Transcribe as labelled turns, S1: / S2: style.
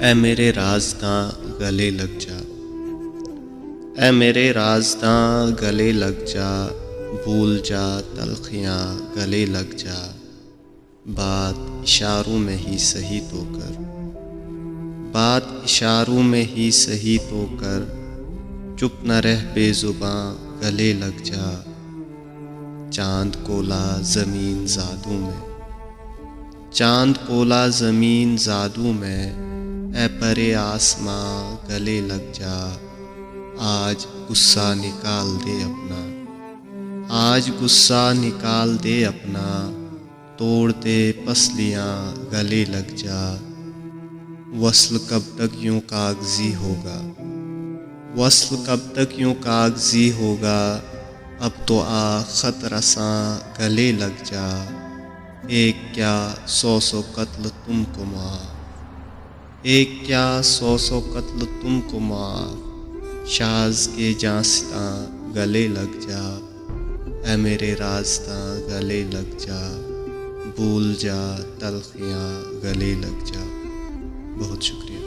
S1: اے میرے رازداں گلے لگ جا، اے میرے رازداں گلے لگ جا، بھول جا تلخیاں گلے لگ جا، بات اشاروں میں ہی صحیح تو کر، بات اشاروں میں ہی صحیح تو کر، چپ نہ رہ بے زباں گلے لگ جا، چاند کولا زمین زادوں میں، چاند کولا زمین زادوں میں، اے پرے آسماں گلے لگ جا، آج غصہ نکال دے اپنا، آج غصہ نکال دے اپنا، توڑ دے پسلیاں گلے لگ جا، وصل کب تک یوں کاغذی ہوگا، وصل کب تک یوں کاغذی ہوگا، اب تو آ خط رساں گلے لگ جا، ایک کیا سو سو قتل تم کو معاف، ایک کیا سو سو قتل تم کو معاف، شاذ کے جانستاں گلے لگ جا، اے میرے رازداں گلے لگ جا، بھول جا تلخیاں گلے لگ جا۔ بہت شکریہ۔